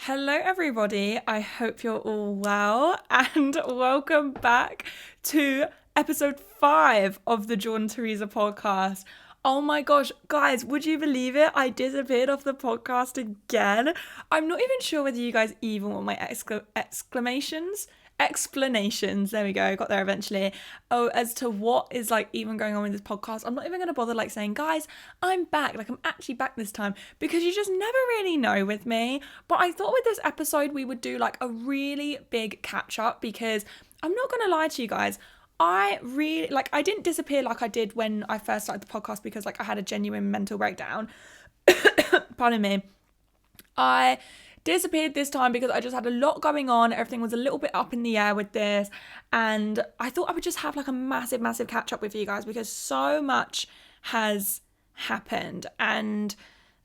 Hello, everybody. I hope you're all well, and welcome back to episode 5 of the John Teresa podcast. Oh my gosh, guys, would you believe it? I disappeared off the podcast again. I'm not even sure whether you guys even want my explanations, there we go, got there eventually, as to what is like even going on with this podcast. I'm not even going to bother like saying, guys, I'm back, like I'm actually back this time, because you just never really know with me. But I thought with this episode we would do like a really big catch up, because I'm not going to lie to you guys, I didn't disappear like I did when I first started the podcast, because like I had a genuine mental breakdown. Pardon me. I disappeared this time because I just had a lot going on. Everything was a little bit up in the air with this, and I thought I would just have like a massive catch up with you guys, because so much has happened. And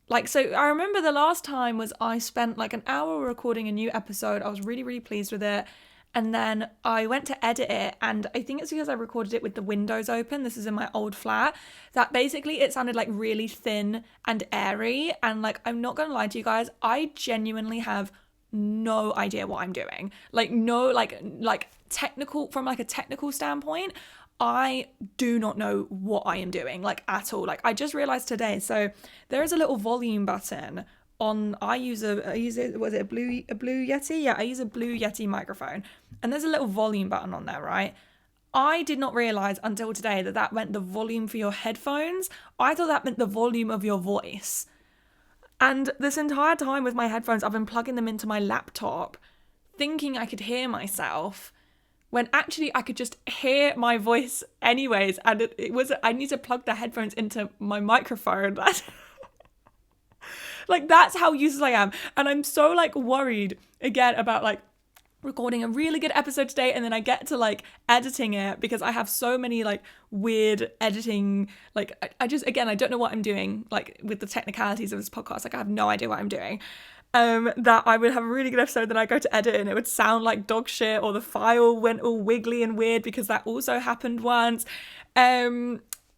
like, so I remember the last time was I spent like an hour recording a new episode. I was really pleased with it. And then I went to edit it, and I think it's because I recorded it with the windows open. This is in my old flat, that basically it sounded like really thin and airy. And like, I'm not gonna lie to you guys, I genuinely have no idea what I'm doing. Like, no, like technical, from like a technical standpoint, I do not know what I am doing, like at all. Like, I just realized today, so there is a little volume button on, I use a Blue Yeti? Yeah, I use a Blue Yeti microphone, and there's a little volume button on there, right? I did not realize until today that meant the volume for your headphones. I thought that meant the volume of your voice. And this entire time with my headphones, I've been plugging them into my laptop, thinking I could hear myself, when actually I could just hear my voice anyways. And I need to plug the headphones into my microphone. Like, that's how useless I am. And I'm so like worried again about like recording a really good episode today, and then I get to like editing it, because I have so many like weird editing, like I just, again, I don't know what I'm doing like with the technicalities of this podcast. Like, I have no idea what I'm doing. That I would have a really good episode, then I go to edit and it would sound like dog shit, or the file went all wiggly and weird, because that also happened once.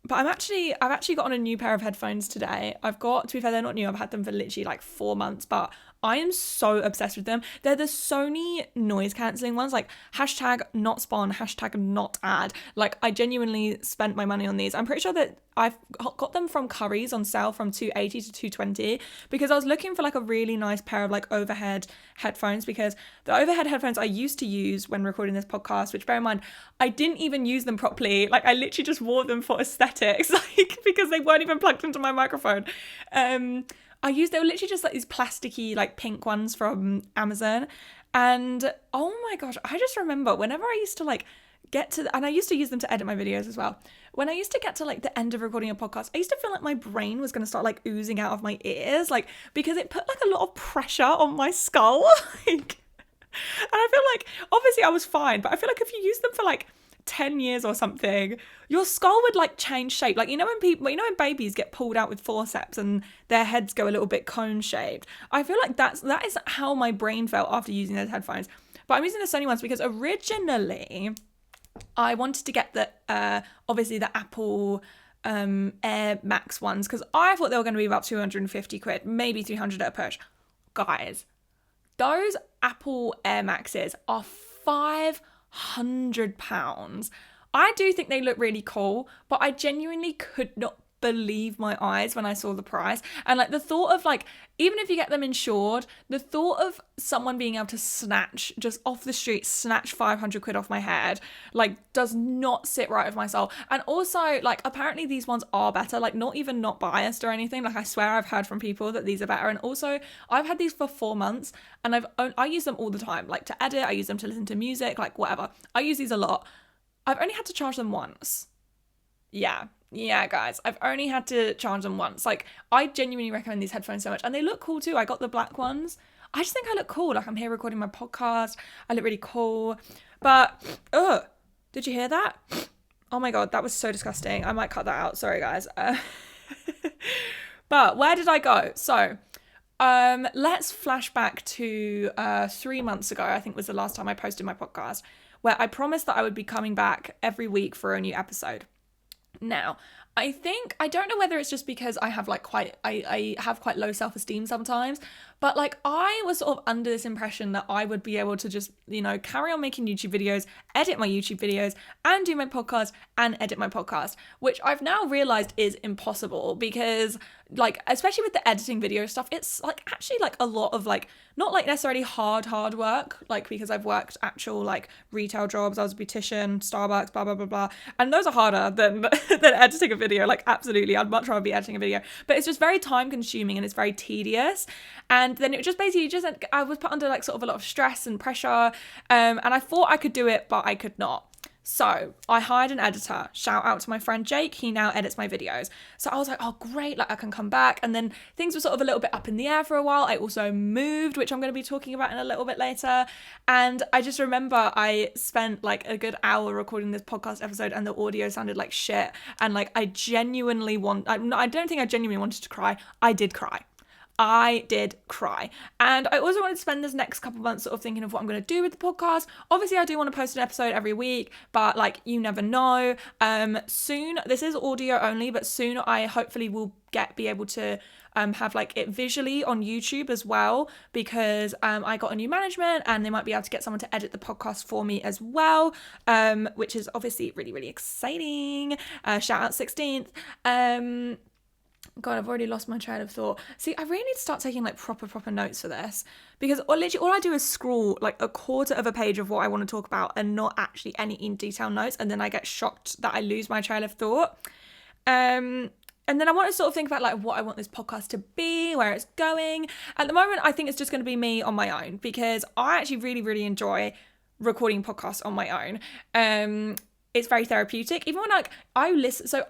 But I've actually got on a new pair of headphones today. I've got, to be fair, they're not new. I've had them for literally like 4 months, but I am so obsessed with them. They're the Sony noise cancelling ones, like hashtag not spawn, hashtag not ad. Like, I genuinely spent my money on these. I'm pretty sure that I've got them from Curry's on sale from $280 to $220, because I was looking for like a really nice pair of like overhead headphones, because the overhead headphones I used to use when recording this podcast, which, bear in mind, I didn't even use them properly. Like, I literally just wore them for aesthetics, like, because they weren't even plugged into my microphone. They were literally just like these plasticky, like pink ones from Amazon. And oh my gosh, I just remember whenever I used to like get to, and I used to use them to edit my videos as well. When I used to get to like the end of recording a podcast, I used to feel like my brain was going to start like oozing out of my ears, like, because it put like a lot of pressure on my skull. Like, and I feel like, obviously I was fine, but I feel like if you use them for like 10 years or something, your skull would like change shape. Like, when babies get pulled out with forceps and their heads go a little bit cone shaped, I feel like that is how my brain felt after using those headphones. But I'm using the Sony ones because originally I wanted to get the obviously the Apple Air Max ones, because I thought they were going to be about 250 quid, maybe 300 at a push. Guys, those Apple Air Maxes are £500. I do think they look really cool, but I genuinely could not believe my eyes when I saw the price. And like, the thought of like, even if you get them insured, the thought of someone being able to snatch, just off the street, snatch 500 quid off my head, like, does not sit right with my soul. And also, like, apparently these ones are better, like, not biased or anything. Like, I swear I've heard from people that these are better. And also, I've had these for 4 months, and I use them all the time, like to edit. I use them to listen to music, like whatever. I use these a lot. I've only had to charge them once. Yeah, guys, I've only had to charge them once. Like, I genuinely recommend these headphones so much, and they look cool too. I got the black ones. I just think I look cool. Like, I'm here recording my podcast. I look really cool. But, did you hear that? Oh my God, that was so disgusting. I might cut that out. Sorry, guys. But where did I go? So, let's flash back to 3 months ago, I think was the last time I posted my podcast, where I promised that I would be coming back every week for a new episode. Now, I don't know whether it's just because I have like I have quite low self-esteem sometimes, But like I was sort of under this impression that I would be able to just, carry on making YouTube videos, edit my YouTube videos, and do my podcast and edit my podcast, which I've now realized is impossible because like, especially with the editing video stuff, it's like actually like a lot of like, not like necessarily hard work, like because I've worked actual like retail jobs. I was a beautician, Starbucks, blah, blah, blah, blah. And those are harder than editing a video. Like absolutely. I'd much rather be editing a video, but it's just very time consuming and it's very tedious. And then it just basically I was put under like sort of a lot of stress and pressure. And I thought I could do it, but I could not. So I hired an editor. Shout out to my friend Jake. He now edits my videos. So I was like, oh, great. Like I can come back. And then things were sort of a little bit up in the air for a while. I also moved, which I'm going to be talking about in a little bit later. And I just remember I spent like a good hour recording this podcast episode and the audio sounded like shit. And like I don't think I genuinely wanted to cry. I did cry. And I also wanted to spend this next couple of months sort of thinking of what I'm going to do with the podcast. Obviously, I do want to post an episode every week, but like you never know. Soon, this is audio only, but soon I hopefully will be able to have like it visually on YouTube as well, because I got a new management and they might be able to get someone to edit the podcast for me as well, which is obviously really, really exciting. Shout out 16th. God, I've already lost my train of thought. See, I really need to start taking like proper notes for this, because literally all I do is scroll like a quarter of a page of what I want to talk about and not actually any in detail notes, and then I get shocked that I lose my train of thought. And then I want to sort of think about like what I want this podcast to be, where it's going. At the moment, I think it's just going to be me on my own, because I actually really, really enjoy recording podcasts on my own. It's very therapeutic. Even when like I listen,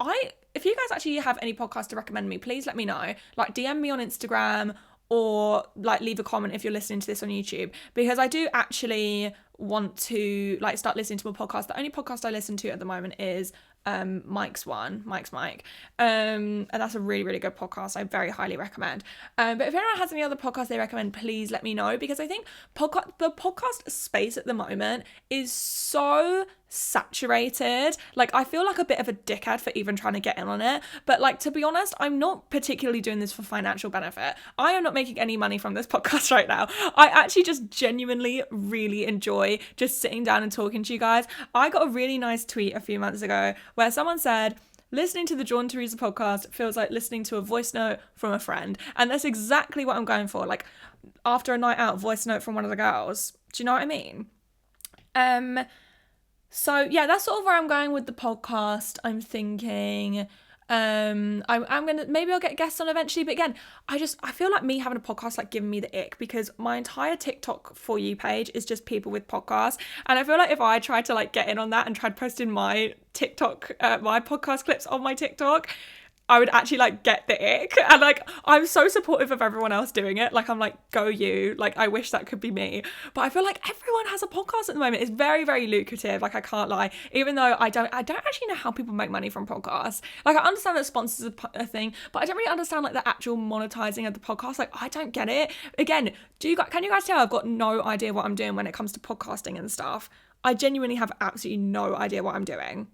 if you guys actually have any podcasts to recommend me, please let me know. Like DM me on Instagram or like leave a comment if you're listening to this on YouTube, because I do actually want to like start listening to more podcasts. The only podcast I listen to at the moment is Mike's Mike, and that's a really, really good podcast. I very highly recommend. But if anyone has any other podcasts they recommend, please let me know, because I think the podcast space at the moment is so saturated. Like I feel like a bit of a dickhead for even trying to get in on it, but like to be honest, I'm not particularly doing this for financial benefit. I am not making any money from this podcast right now. I actually just genuinely really enjoy just sitting down and talking to you guys. I got a really nice tweet a few months ago where someone said, listening to the John Teresa podcast feels like listening to a voice note from a friend. And that's exactly what I'm going for. Like after a night out, voice note from one of the girls. Do you know what I mean? So yeah, that's sort of where I'm going with the podcast. I'm thinking I'm gonna, maybe I'll get guests on eventually, but again, I feel like me having a podcast like giving me the ick, because my entire TikTok For You page is just people with podcasts, and I feel like if I tried to like get in on that and tried posting my TikTok my podcast clips on my TikTok, I would actually like get the ick. And like I'm so supportive of everyone else doing it. Like I'm like, go you. Like I wish that could be me. But I feel like everyone has a podcast at the moment. It's very, very lucrative. Like I can't lie. Even though I don't actually know how people make money from podcasts. Like I understand that sponsors are a thing, but I don't really understand like the actual monetizing of the podcast. Like I don't get it. Again, can you guys tell I've got no idea what I'm doing when it comes to podcasting and stuff? I genuinely have absolutely no idea what I'm doing.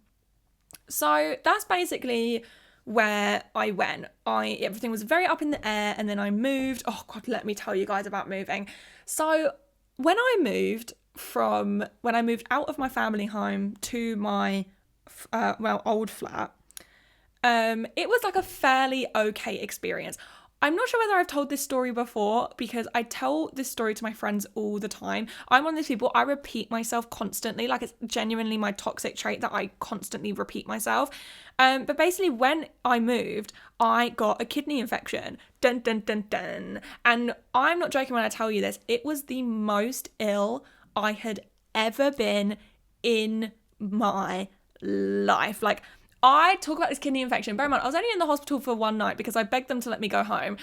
So that's basically where I went. Everything was very up in the air, and then I moved. Oh God, let me tell you guys about moving. So when I moved out of my family home to my old flat, it was like a fairly okay experience. I'm not sure whether I've told this story before, because I tell this story to my friends all the time. I'm one of those people, I repeat myself constantly. Like it's genuinely my toxic trait that I constantly repeat myself. But basically when I moved, I got a kidney infection. Dun, dun, dun, dun. And I'm not joking when I tell you this. It was the most ill I had ever been in my life. Like I talk about this kidney infection. Bear in mind, I was only in the hospital for one night because I begged them to let me go home.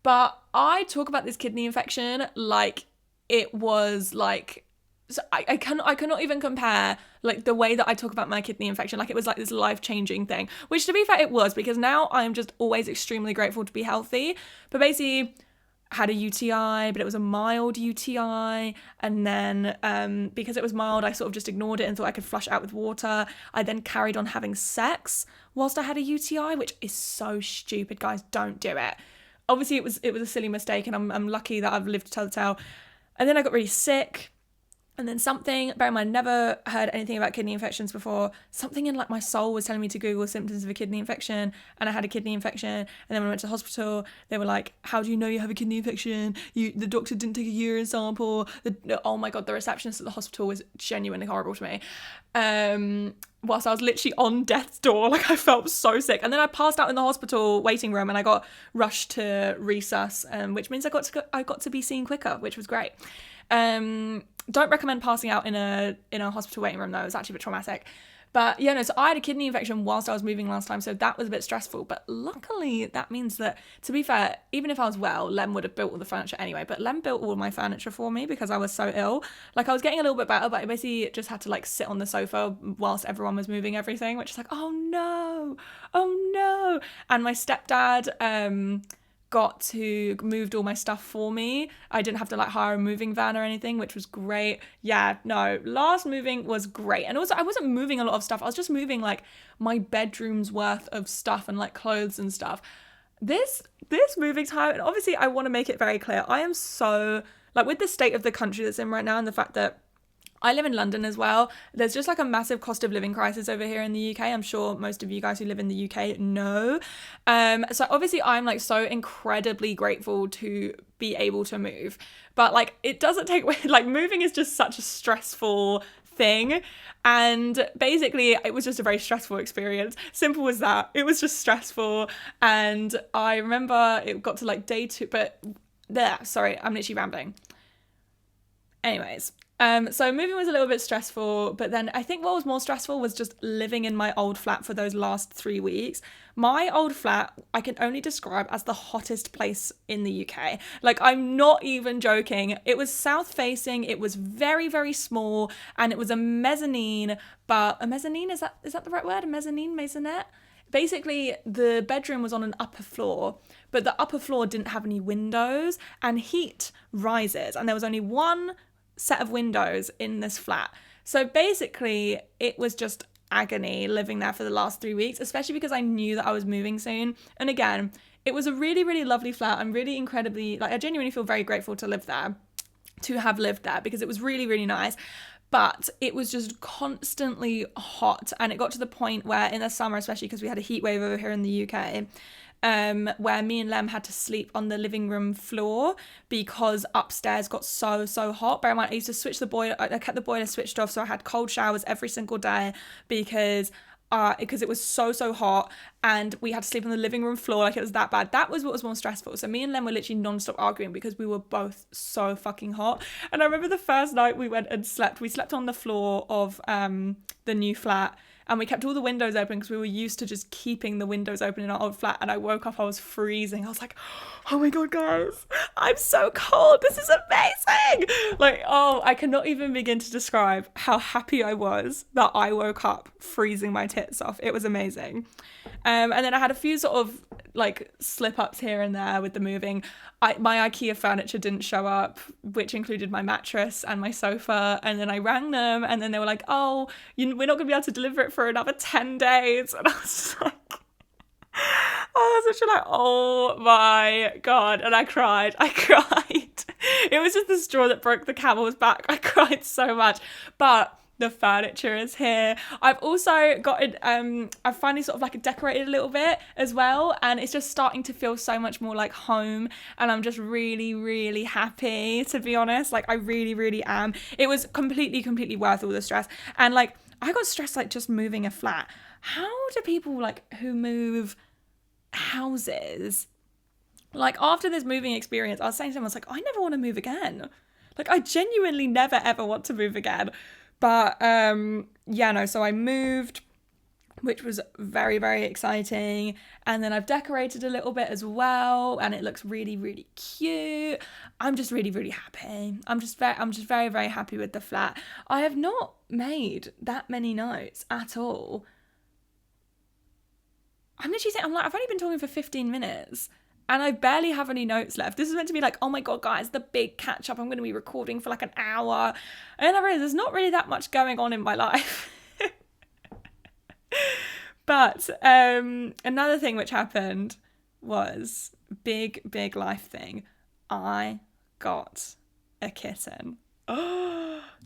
But I talk about this kidney infection like it was like, so I cannot even compare like the way that I talk about my kidney infection. Like it was like this life-changing thing, which to be fair, it was, because now I'm just always extremely grateful to be healthy. But basically, had a UTI, but it was a mild UTI, and then because it was mild, I sort of just ignored it and thought I could flush it out with water. I then carried on having sex whilst I had a UTI, which is so stupid, guys. Don't do it. obviously it was a silly mistake, and I'm lucky that I've lived to tell the tale. And then I got really sick. And then something, bear in mind, never heard anything about kidney infections before. Something in like my soul was telling me to Google symptoms of a kidney infection, and I had a kidney infection. And then when I went to the hospital, they were like, "How do you know you have a kidney infection? The doctor didn't take a urine sample." Oh my god, the receptionist at the hospital was genuinely horrible to me. Whilst I was literally on death's door, like I felt so sick. And then I passed out in the hospital waiting room, and I got rushed to resus, which means I got to be seen quicker, which was great. Don't recommend passing out in a hospital waiting room though. It was actually a bit traumatic. But yeah, no, so I had a kidney infection whilst I was moving last time, so that was a bit stressful. But luckily, that means that, to be fair, even if I was well, Lem would have built all the furniture anyway. But Lem built all my furniture for me because I was so ill. Like, I was getting a little bit better, but I basically just had to, like, sit on the sofa whilst everyone was moving everything, which is like, oh no. And my stepdad, moved all my stuff for me. I didn't have to like hire a moving van or anything, which was great. Yeah, no, last moving was great. And also I wasn't moving a lot of stuff. I was just moving like my bedroom's worth of stuff and like clothes and stuff. This moving time, and obviously I want to make it very clear, I am so, like, with the state of the country that's in right now and the fact that I live in London as well, there's just like a massive cost of living crisis over here in the UK. I'm sure most of you guys who live in the UK know. So obviously I'm like so incredibly grateful to be able to move. But like, it doesn't take away, like, moving is just such a stressful thing. And basically it was just a very stressful experience. Simple as that. It was just stressful. And I remember it got to like day 2, but sorry, I'm literally rambling. Anyways. So moving was a little bit stressful, but then I think what was more stressful was just living in my old flat for those last 3 weeks. My old flat, I can only describe as the hottest place in the UK. Like, I'm not even joking. It was south facing, it was very, very small, and it was a mezzanine, but a mezzanine, is that the right word? A mezzanine, maisonette? Basically, the bedroom was on an upper floor, but the upper floor didn't have any windows, and heat rises, and there was only one set of windows in this flat. So basically it was just agony living there for the last 3 weeks, especially because I knew that I was moving soon. And again, it was a really, really lovely flat. I'm really incredibly, like, I genuinely feel very grateful to have lived there because it was really, really nice. But it was just constantly hot, and it got to the point where in the summer, especially because we had a heat wave over here in the UK, where me and Lem had to sleep on the living room floor because upstairs got so hot. Bear in mind, I used to switch the boiler. I kept the boiler switched off, so I had cold showers every single day because it was so hot, and we had to sleep on the living room floor. Like, it was that bad. That was what was more stressful. So me and Lem were literally non-stop arguing because we were both so fucking hot. And I remember the first night we went and slept. We slept on the floor of the new flat. And we kept all the windows open because we were used to just keeping the windows open in our old flat. And I woke up, I was freezing. I was like, oh my God, guys, I'm so cold. This is amazing. Like, oh, I cannot even begin to describe how happy I was that I woke up freezing my tits off. It was amazing. And then I had a few sort of like slip ups here and there with the moving. My IKEA furniture didn't show up, which included my mattress and my sofa. And then I rang them, and then they were like, oh, we're not going to be able to deliver it for another 10 days. And I was just like, I was literally like, oh my God. And I cried. It was just the straw that broke the camel's back. I cried so much. But the furniture is here. I've also gotten, I've finally sort of like decorated a little bit as well, and it's just starting to feel so much more like home, and I'm just really, really happy, to be honest. Like, I really, really am. It was completely worth all the stress. And like, I got stressed like just moving a flat. How do people like who move houses, like, after this moving experience, I was saying to someone, I was like, I never want to move again. Like, I genuinely never ever want to move again. But yeah, no, so I moved, which was very, very exciting. And then I've decorated a little bit as well, and it looks really, really cute. I'm just really, really happy. I'm just very, very happy with the flat. I have not made that many notes at all. I'm literally saying, I've only been talking for 15 minutes. And I barely have any notes left. This is meant to be like, oh my God, guys, the big catch up. I'm going to be recording for like an hour. And I realized there's not really that much going on in my life. But another thing which happened was big life thing. I got a kitten.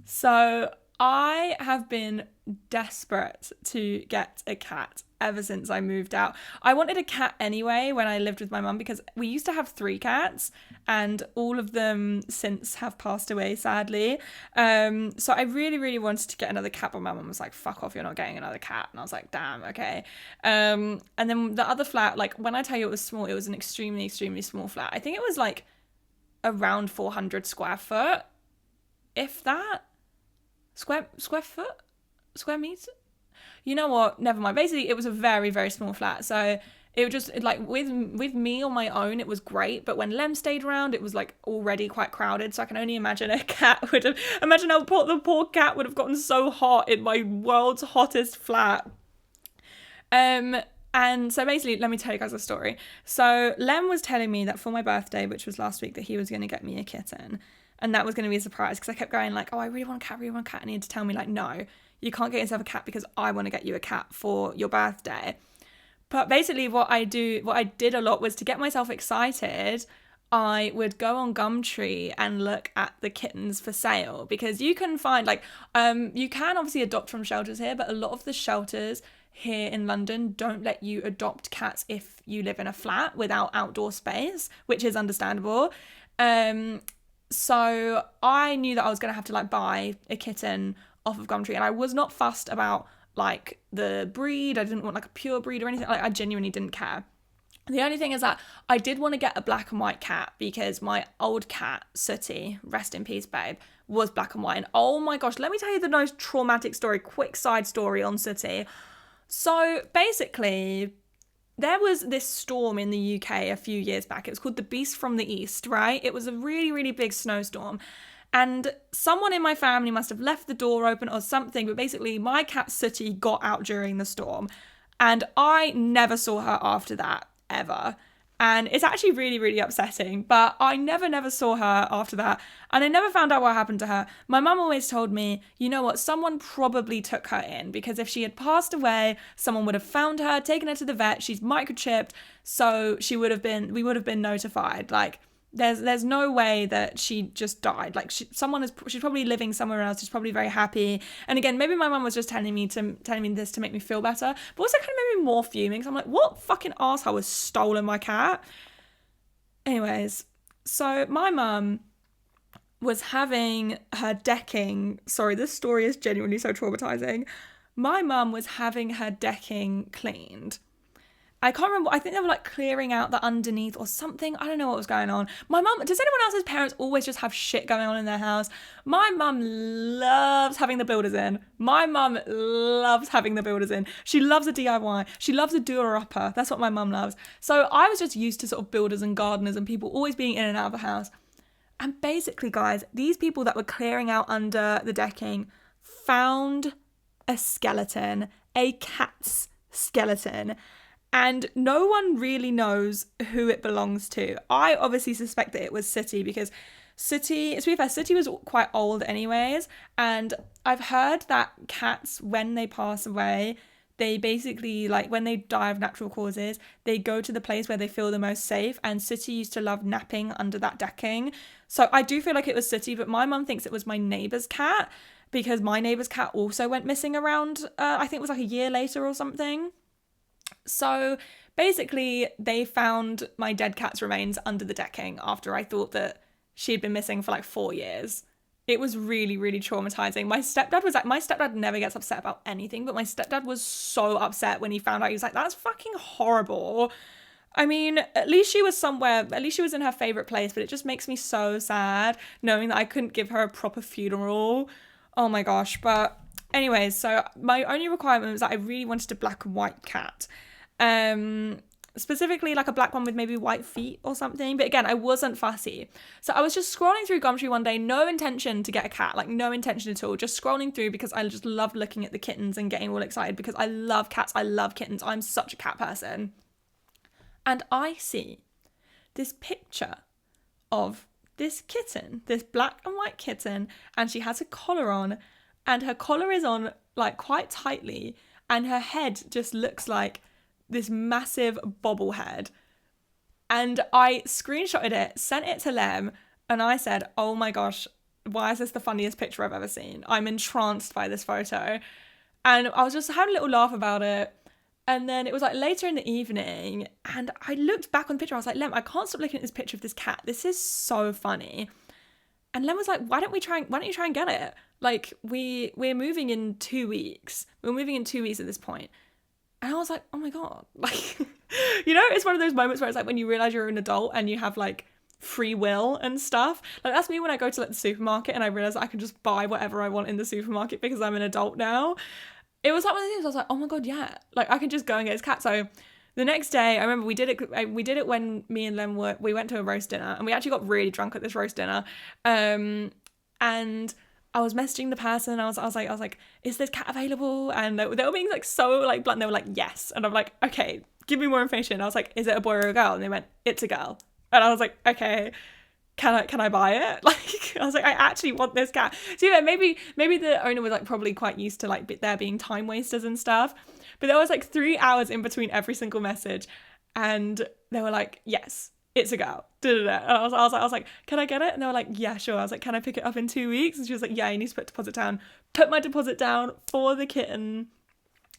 So I have been desperate to get a cat ever since I moved out. I wanted a cat anyway when I lived with my mum because we used to have 3 cats and all of them since have passed away, sadly. So I really wanted to get another cat, but my mum was like, fuck off, you're not getting another cat. And I was like, damn, okay. And then the other flat, like when I tell you it was small, it was an extremely small flat. I think it was like around 400 square foot, if that. Square meter? You know what? Never mind. Basically, it was a very small flat. So it was just like with me on my own, it was great. But when Lem stayed around, it was like already quite crowded. So I can only imagine imagine how the poor cat would have gotten so hot in my world's hottest flat. And so basically, let me tell you guys a story. So Lem was telling me that for my birthday, which was last week, that he was going to get me a kitten. And that was going to be a surprise because I kept going like, oh, I really want a cat. And he had to tell me like, no, you can't get yourself a cat because I want to get you a cat for your birthday. But basically what I did a lot was to get myself excited. I would go on Gumtree and look at the kittens for sale because you can find like, you can obviously adopt from shelters here, but a lot of the shelters here in London don't let you adopt cats if you live in a flat without outdoor space, which is understandable. So I knew that I was going to have to like buy a kitten off of Gumtree, and I was not fussed about like the breed. I didn't want like a pure breed or anything. Like I genuinely didn't care. The only thing is that I did want to get a black and white cat because my old cat, Sooty, rest in peace, babe, was black and white. And oh my gosh, let me tell you the most traumatic story, quick side story on Sooty. So basically, there was this storm in the UK a few years back. It was called the Beast from the East, right? It was a really big snowstorm. And someone in my family must have left the door open or something. But basically, my cat Sooty got out during the storm. And I never saw her after that, ever. And it's actually really upsetting. But I never saw her after that. And I never found out what happened to her. My mum always told me, you know what, someone probably took her in. Because if she had passed away, someone would have found her, taken her to the vet. She's microchipped. So we would have been notified. Like, there's no way that she just died. Like she's probably living somewhere else. She's probably very happy. And again, maybe my mum was just telling me this to make me feel better, but also kind of made me more fuming. So I'm like, what fucking arsehole has stolen my cat? Anyways, so my mum was having her decking. Sorry, this story is genuinely so traumatizing. My mum was having her decking cleaned. I can't remember. I think they were like clearing out the underneath or something. I don't know what was going on. My mum, does anyone else's parents always just have shit going on in their house? My mum loves having the builders in. She loves a DIY. She loves a doer-upper. That's what my mum loves. So I was just used to sort of builders and gardeners and people always being in and out of the house. And basically, guys, these people that were clearing out under the decking found a skeleton, a cat's skeleton. And no one really knows who it belongs to. I obviously suspect that it was Sooty because Sooty, to be fair, Sooty was quite old anyways. And I've heard that cats, when they pass away, they basically, like when they die of natural causes, they go to the place where they feel the most safe. And Sooty used to love napping under that decking. So I do feel like it was Sooty, but my mum thinks it was my neighbour's cat because my neighbour's cat also went missing around, I think it was like a year later or something. So basically they found my dead cat's remains under the decking after I thought that she had been missing for like 4 years. It was really traumatizing. My stepdad never gets upset about anything, but my stepdad was so upset when he found out. He was like, that's fucking horrible. I mean, at least she was in her favorite place, but it just makes me so sad knowing that I couldn't give her a proper funeral. Oh my gosh. But anyways, so my only requirement was that I really wanted a black and white cat. Specifically like a black one with maybe white feet or something. But again, I wasn't fussy. So I was just scrolling through Gumtree one day, no intention to get a cat, like no intention at all. Just scrolling through because I just loved looking at the kittens and getting all excited because I love cats. I love kittens. I'm such a cat person. And I see this picture of this kitten, this black and white kitten, and she has a collar on, and her collar is on like quite tightly, and her head just looks like this massive bobblehead. And I screenshotted it, sent it to Lem, and I said, oh my gosh, why is this the funniest picture I've ever seen? I'm entranced by this photo. And I was just had a little laugh about it. And then it was like later in the evening, and I looked back on the picture. I was like, Lem, I can't stop looking at this picture of this cat. This is so funny. And Lem was like, why don't you try and get it? Like, we're moving in 2 weeks. We're moving in 2 weeks at this point. And I was like, oh my God. Like, you know, it's one of those moments where it's like when you realize you're an adult and you have like free will and stuff. Like, that's me when I go to like the supermarket and I realize I can just buy whatever I want in the supermarket because I'm an adult now. It was like one of the things I was like, oh my God, yeah. Like, I can just go and get his cat. So the next day, I remember we did it when me and Lem we went to a roast dinner, and we actually got really drunk at this roast dinner. And I was messaging the person. I was like, is this cat available? And they were being like so like blunt. They were like, yes. And I'm like, okay, give me more information. I was like, is it a boy or a girl? And they went, it's a girl. And I was like, okay, can I buy it? Like, I was like, I actually want this cat. So yeah, maybe the owner was like probably quite used to like there being time wasters and stuff. But there was like 3 hours in between every single message, and they were like, yes, it's a girl. And I was like, can I get it? And they were like, yeah, sure. I was like, can I pick it up in 2 weeks? And she was like, yeah, you need to put deposit down. Put my deposit down for the kitten.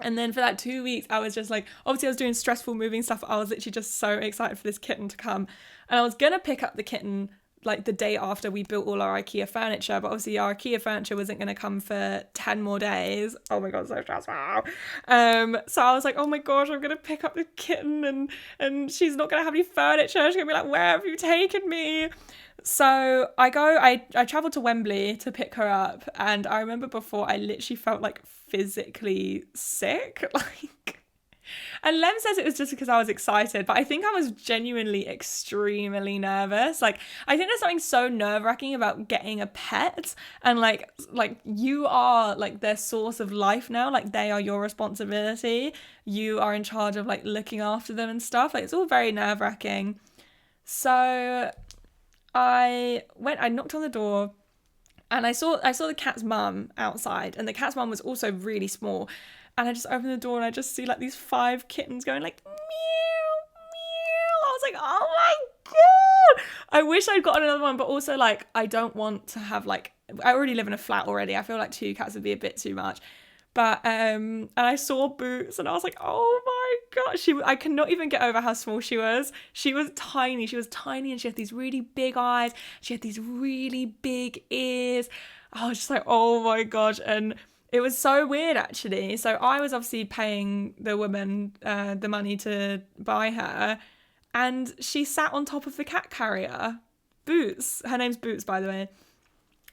And then for that 2 weeks, I was just like, obviously I was doing stressful moving stuff. I was literally just so excited for this kitten to come. And I was going to pick up the kitten like the day after we built all our IKEA furniture, but obviously our IKEA furniture wasn't going to come for 10 more days. Oh my God, so stressful. So I was like, oh my gosh, I'm going to pick up the kitten and she's not going to have any furniture. She's going to be like, where have you taken me? So I traveled to Wembley to pick her up, and I remember before I literally felt like physically sick, like. And Lem says it was just because I was excited, but I think I was genuinely extremely nervous. Like, I think there's something so nerve-wracking about getting a pet, and like you are like their source of life now. Like, they are your responsibility. You are in charge of like looking after them and stuff. Like, it's all very nerve-wracking. So I knocked on the door, and I saw the cat's mum outside, and the cat's mum was also really small. And I just opened the door and I just see like these 5 kittens going like meow, meow. I was like, oh my God. I wish I'd gotten another one, but also like I don't want to have like, I already live in a flat already. I feel like 2 cats would be a bit too much. But and I saw Boots and I was like, oh my gosh, I cannot even get over how small she was. She was tiny and she had these really big eyes. She had these really big ears. I was just like, oh my gosh. And it was so weird, actually. So I was obviously paying the woman the money to buy her, and she sat on top of the cat carrier. Boots. Her name's Boots, by the way.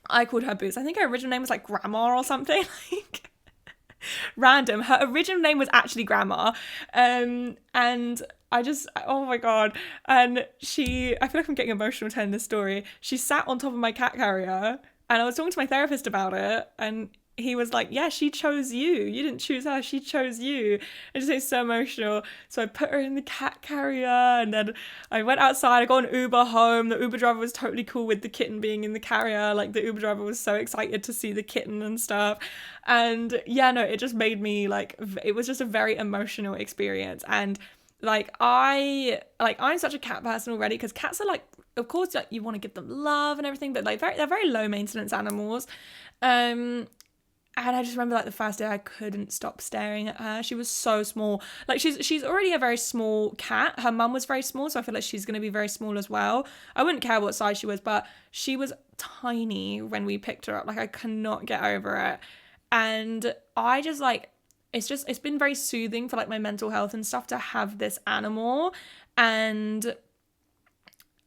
I called her Boots. I think her original name was like Grandma or something. Like, random. Her original name was actually Grandma. And I just, oh my God. And I feel like I'm getting emotional telling this story. She sat on top of my cat carrier, and I was talking to my therapist about it, and he was like, yeah, she chose you. You didn't choose her. She chose you. And just it's so emotional. So I put her in the cat carrier, and then I went outside. I got an Uber home. The Uber driver was totally cool with the kitten being in the carrier. Like, the Uber driver was so excited to see the kitten and stuff. And yeah, no, it just made me like, it was just a very emotional experience. And like, I'm such a cat person already, because cats are like, of course, like, you want to give them love and everything, but like they're very low maintenance animals. And I just remember like the first day I couldn't stop staring at her. She was so small. Like, she's already a very small cat. Her mum was very small, so I feel like she's going to be very small as well. I wouldn't care what size she was, but she was tiny when we picked her up. Like, I cannot get over it. And I just like, it's been very soothing for like my mental health and stuff to have this animal. And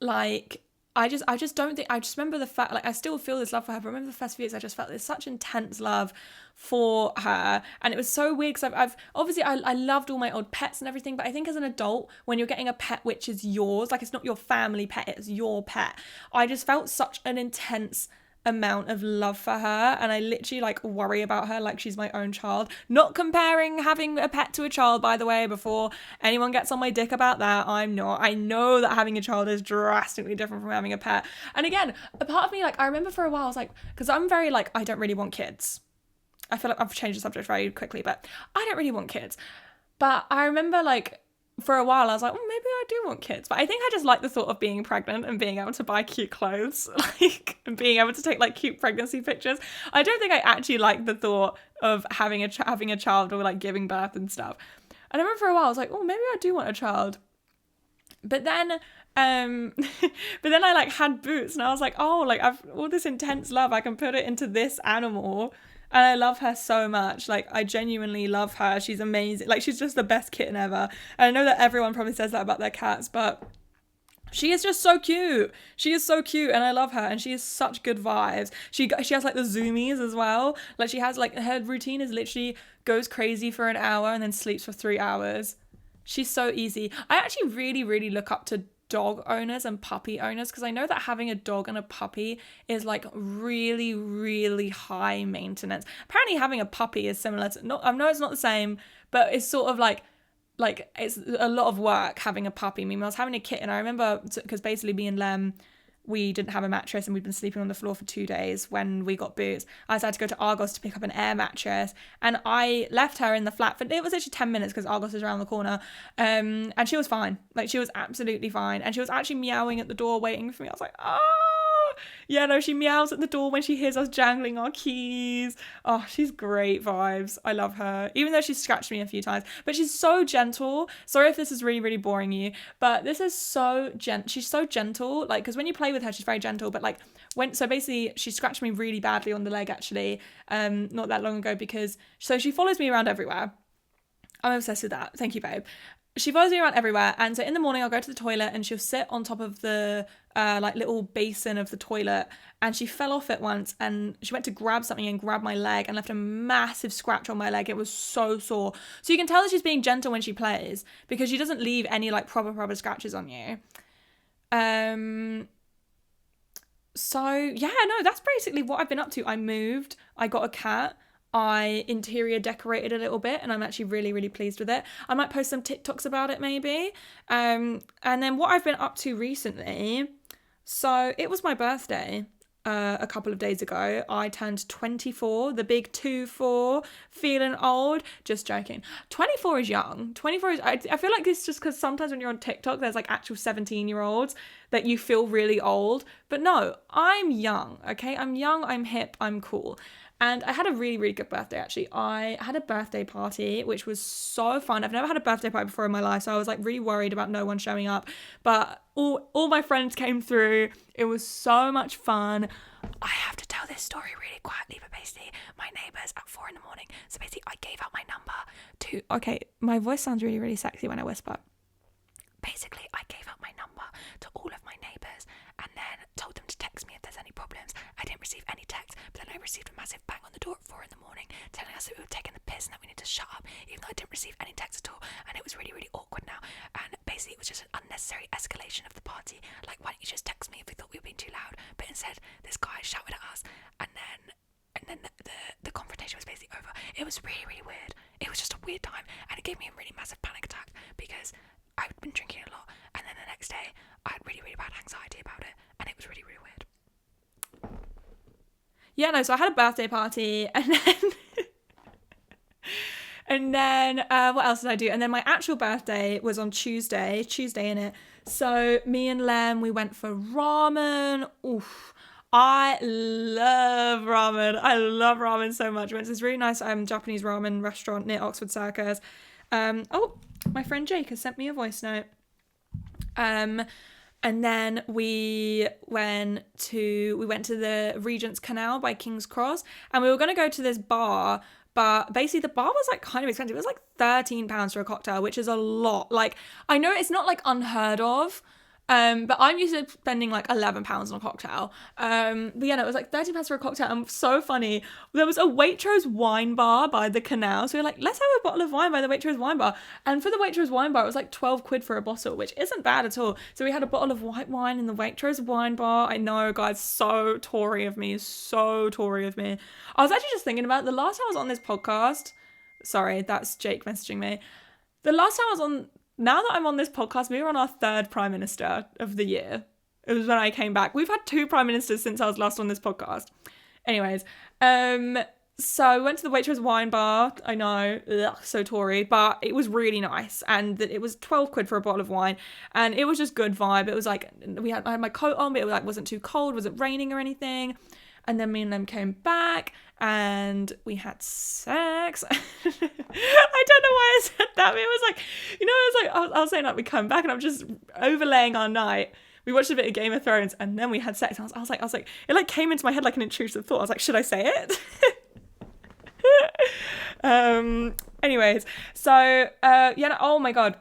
like, I just don't think, I just remember the fact, like, I still feel this love for her, but I remember the first few weeks I just felt this such intense love for her. And it was so weird, because I've obviously, I loved all my old pets and everything, but I think as an adult, when you're getting a pet which is yours, like, it's not your family pet, it's your pet, I just felt such an intense amount of love for her, and I literally like worry about her like she's my own child. Not comparing having a pet to a child, by the way, before anyone gets on my dick about that. I'm not. I know that having a child is drastically different from having a pet. And again, a part of me, like, I remember for a while I was like, because I'm very like, I don't really want kids. I feel like I've changed the subject very quickly, but I don't really want kids. But I remember like for a while I was like, oh, maybe I do want kids. But I think I just like the thought of being pregnant and being able to buy cute clothes, like, and being able to take like cute pregnancy pictures. I don't think I actually like the thought of having a child or like giving birth and stuff. And I remember for a while I was like, oh, maybe I do want a child. But then but then I like had Boots and I was like, oh, like I've all this intense love, I can put it into this animal. And I love her so much. Like, I genuinely love her. She's amazing. Like, she's just the best kitten ever. And I know that everyone probably says that about their cats, but she is just so cute. She is so cute and I love her. And she has such good vibes. She has like the zoomies as well. Like, she has like, her routine is literally goes crazy for an hour and then sleeps for 3 hours. She's so easy. I actually really, really look up to dog owners and puppy owners because I know that having a dog and a puppy is like really, really high maintenance. Apparently having a puppy is similar to, I know it's not the same, but it's sort of like it's a lot of work having a puppy. I mean, I was having a kitten, I remember, because basically me and Lem, we didn't have a mattress and we'd been sleeping on the floor for 2 days when we got Boots. I decided to go to Argos to pick up an air mattress and I left her in the flat for, it was actually 10 minutes because Argos is around the corner. And she was fine. Like, she was absolutely fine. And she was actually meowing at the door waiting for me. I was like, yeah, no, she meows at the door when she hears us jangling our keys. Oh, she's great vibes. I love her. Even though she's scratched me a few times. But she's so gentle. Sorry if this is really, really boring you. But this is so she's so gentle. Like, because when you play with her, she's very gentle. But like, so basically, she scratched me really badly on the leg, actually, not that long ago. Because, so she follows me around everywhere. I'm obsessed with that. Thank you, babe. She follows me around everywhere. And so in the morning, I'll go to the toilet and she'll sit on top of the like little basin of the toilet. And she fell off it once and she went to grab something and grab my leg and left a massive scratch on my leg. It was so sore. So you can tell that she's being gentle when she plays because she doesn't leave any like proper scratches on you. So yeah, no, that's basically what I've been up to. I moved. I got a cat. I interior decorated a little bit and I'm actually really, really pleased with it. I might post some TikToks about it maybe. And then what I've been up to recently, so it was my birthday a couple of days ago. I turned 24, the big 2-4, feeling old. Just joking. 24 is young. 24 is, I feel like it's just because sometimes when you're on TikTok, there's like actual 17-year-olds that you feel really old. But no, I'm young, okay? I'm young, I'm hip, I'm cool. And I had a really, really good birthday, actually. I had a birthday party, which was so fun. I've never had a birthday party before in my life, so I was like really worried about no one showing up. But all my friends came through. It was so much fun. I have to tell this story really quietly, but basically my neighbours at 4 a.m. So basically I gave out my number to, okay, my voice sounds really, really sexy when I whisper. Basically, I gave out my number to all of my neighbours and then told them to text me if there's any problems. I didn't receive any text, but then I received a massive bang on the door at 4 a.m. telling us that we were taking the piss and that we need to shut up, even though I didn't receive any text at all. And it was really, really awkward now. And basically, it was just an unnecessary escalation of the party. Like, why don't you just text me if we thought we were being too loud? But instead, this guy shouted at us, and then the confrontation was basically over. It was really, really weird. It was just a weird time, and it gave me a really massive panic attack because I'd been drinking a lot, and then the next day I had really, really bad anxiety about it, and it was really, really weird. Yeah, no, so I had a birthday party, and then what else did I do? And then my actual birthday was on Tuesday in it. So me and Lem, we went for ramen. Oof. I love ramen. I love ramen so much. We went to this really nice Japanese ramen restaurant near Oxford Circus. Oh, my friend Jake has sent me a voice note. And then we went to the Regent's Canal by King's Cross, and we were going to go to this bar, but basically the bar was like kind of expensive. It was like £13 for a cocktail, which is a lot. Like, I know it's not like unheard of, but I'm used to spending like £11 on a cocktail. But yeah, no, it was like £13 for a cocktail. And so funny, there was a Waitrose wine bar by the canal. So we were like, let's have a bottle of wine by the Waitrose wine bar. And for the Waitrose wine bar, it was like 12 quid for a bottle, which isn't bad at all. So we had a bottle of white wine in the Waitrose wine bar. I know, guys, so Tory of me. I was actually just thinking about it. The last time I was on this podcast, sorry, that's Jake messaging me. The last time I was on, now that I'm on this podcast, we were on our 3rd Prime Minister of the year. It was when I came back. We've had 2 Prime Ministers since I was last on this podcast. Anyways, So we went to the Waitrose wine bar. I know, ugh, so Tory, but it was really nice. And it was 12 quid for a bottle of wine. And it was just good vibe. It was like, I had my coat on, but it wasn't too cold. Wasn't raining or anything. And then me and them came back and we had sex. I don't know why I said that, but it was like, it was like, I was saying like we come back and I'm just overlaying our night. We watched a bit of Game of Thrones and then we had sex. And I was like, it like came into my head like an intrusive thought. I was like, should I say it? Anyways, so oh my god.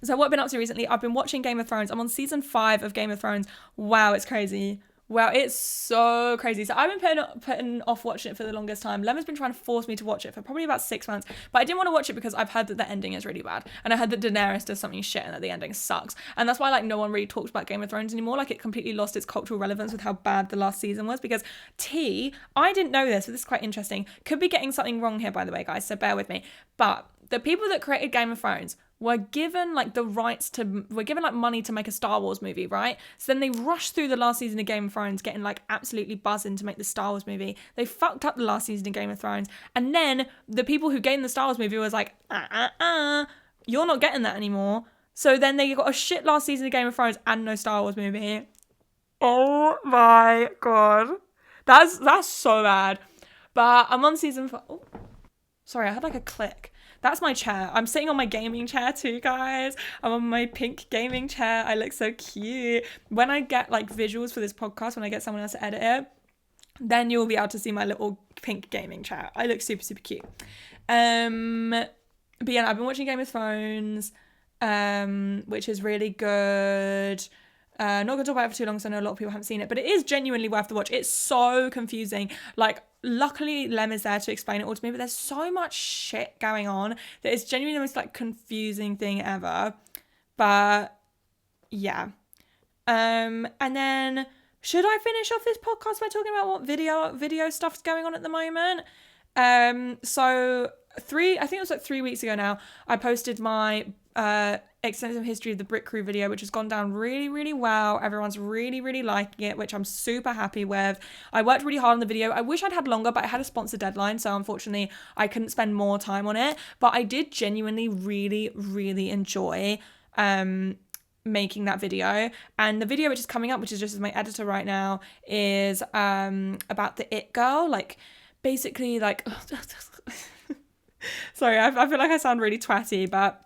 So what I've been up to recently, I've been watching Game of Thrones. I'm on season 5 of Game of Thrones. Wow, it's crazy. Wow, it's so crazy. So I've been putting off watching it for the longest time. Lemon's been trying to force me to watch it for probably about 6 months, but I didn't want to watch it because I've heard that the ending is really bad, and I heard that Daenerys does something shit and that the ending sucks, and that's why like no one really talks about Game of Thrones anymore. Like it completely lost its cultural relevance with how bad the last season was. Because I didn't know this, but this is quite interesting. Could be getting something wrong here, by the way, guys. So bear with me. But the people that created Game of Thrones were given like money to make a Star Wars movie, right? So then they rushed through the last season of Game of Thrones, getting like absolutely buzzing to make the Star Wars movie. They fucked up the last season of Game of Thrones, and then the people who gave the Star Wars movie was like, you're not getting that anymore. So then they got a shit last season of Game of Thrones and no Star Wars movie. Oh my god, that's so bad. But I'm on season 4. Oh, sorry, I had like a click. That's my chair. I'm sitting on my gaming chair too, guys. I'm on my pink gaming chair. I look so cute. When I get like visuals for this podcast, when I get someone else to edit it, then you'll be able to see my little pink gaming chair. I look super, super cute. But yeah, I've been watching Game of Thrones, which is really good. Not going to talk about it for too long, so I know a lot of people haven't seen it, but it is genuinely worth the watch. It's so confusing. Like, luckily, Lem is there to explain it all to me, but there's so much shit going on that it's genuinely the most, like, confusing thing ever. But, yeah. And then, should I finish off this podcast by talking about what video stuff's going on at the moment? So, I think it was like 3 weeks ago now, I posted my extensive history of the Brick Crew video, which has gone down really, really well. Everyone's really, really liking it, which I'm super happy with. I worked really hard on the video. I wish I'd had longer, but I had a sponsor deadline, so unfortunately I couldn't spend more time on it. But I did genuinely really, really enjoy making that video. And the video which is coming up, which is just as my editor right now, is about the It Girl. Like, basically, like... Sorry, I feel like I sound really twatty, but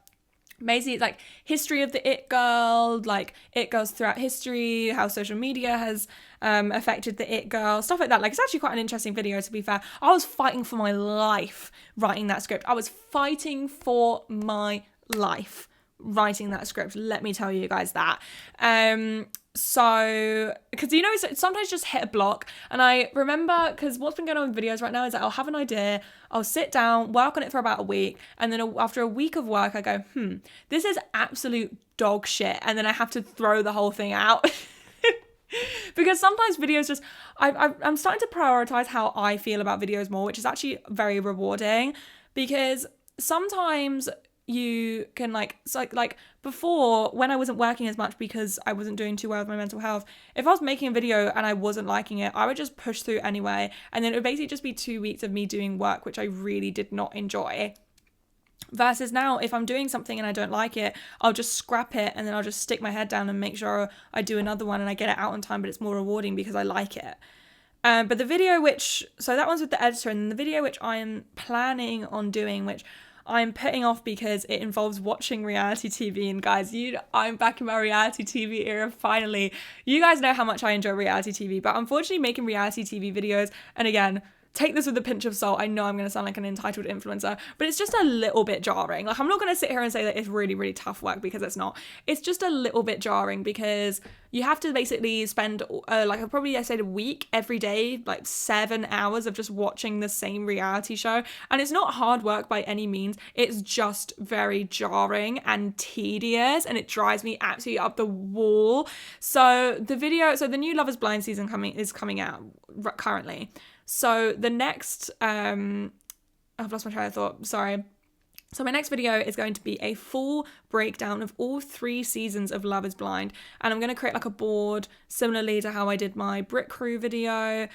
basically it's like history of the It Girl, like It Girls throughout history, how social media has affected the It Girl, stuff like that. Like, it's actually quite an interesting video, to be fair. I was fighting for my life writing that script. I was fighting for my life writing that script, let me tell you guys that. So, because sometimes just hit a block, and I remember, because what's been going on with videos right now is that I'll have an idea, I'll sit down, work on it for about a week, and then after a week of work I go, this is absolute dog shit, and then I have to throw the whole thing out. Because sometimes videos just, I'm starting to prioritize how I feel about videos more, which is actually very rewarding, because sometimes you can like before, when I wasn't working as much because I wasn't doing too well with my mental health, if I was making a video and I wasn't liking it, I would just push through anyway, and then it would basically just be 2 weeks of me doing work which I really did not enjoy. Versus now, if I'm doing something and I don't like it, I'll just scrap it, and then I'll just stick my head down and make sure I do another one and I get it out on time, but it's more rewarding because I like it. But the video so that one's with the editor, and the video which I am planning on doing, which I'm putting off because it involves watching reality TV. And guys, I'm back in my reality TV era finally. You guys know how much I enjoy reality TV, but unfortunately making reality TV videos, and again, take this with a pinch of salt. I know I'm going to sound like an entitled influencer, but it's just a little bit jarring. Like, I'm not going to sit here and say that it's really, really tough work, because it's not. It's just a little bit jarring because you have to basically spend probably I said a week every day, like 7 hours of just watching the same reality show. And it's not hard work by any means. It's just very jarring and tedious, and it drives me absolutely up the wall. So the new Love is Blind season is coming out currently. So the next, I've lost my train of thought, sorry. So my next video is going to be a full breakdown of all 3 seasons of Love is Blind. And I'm going to create like a board similarly to how I did my Brick Crew video.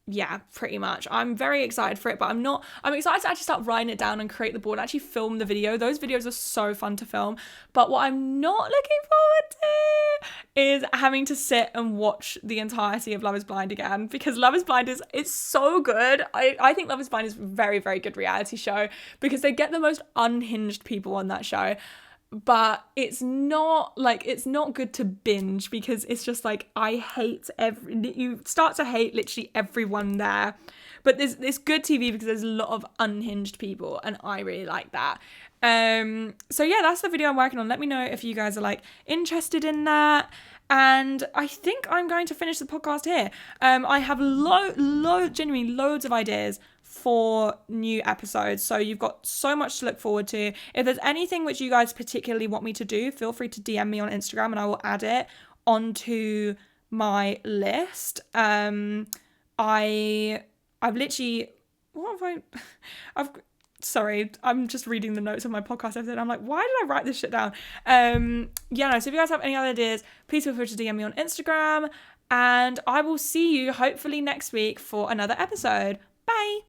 yeah, pretty much. I'm very excited for it, but I'm excited to actually start writing it down and create the board and actually film the video. Those videos are so fun to film. But what I'm not looking forward to is having to sit and watch the entirety of Love is Blind again, because Love is Blind it's so good. I think Love is Blind is a very, very good reality show because they get the most unhinged people on that show. But it's not good to binge because it's just like you start to hate literally everyone there. But it's good TV because there's a lot of unhinged people and I really like that. So yeah, that's the video I'm working on. Let me know if you guys are like interested in that. And I think I'm going to finish the podcast here. I have genuinely loads of ideas for new episodes. So you've got so much to look forward to. If there's anything which you guys particularly want me to do, feel free to DM me on Instagram and I will add it onto my list. I've literally, sorry, I'm just reading the notes of my podcast episode. I'm like, why did I write this shit down? So if you guys have any other ideas, please feel free to DM me on Instagram and I will see you hopefully next week for another episode. Bye.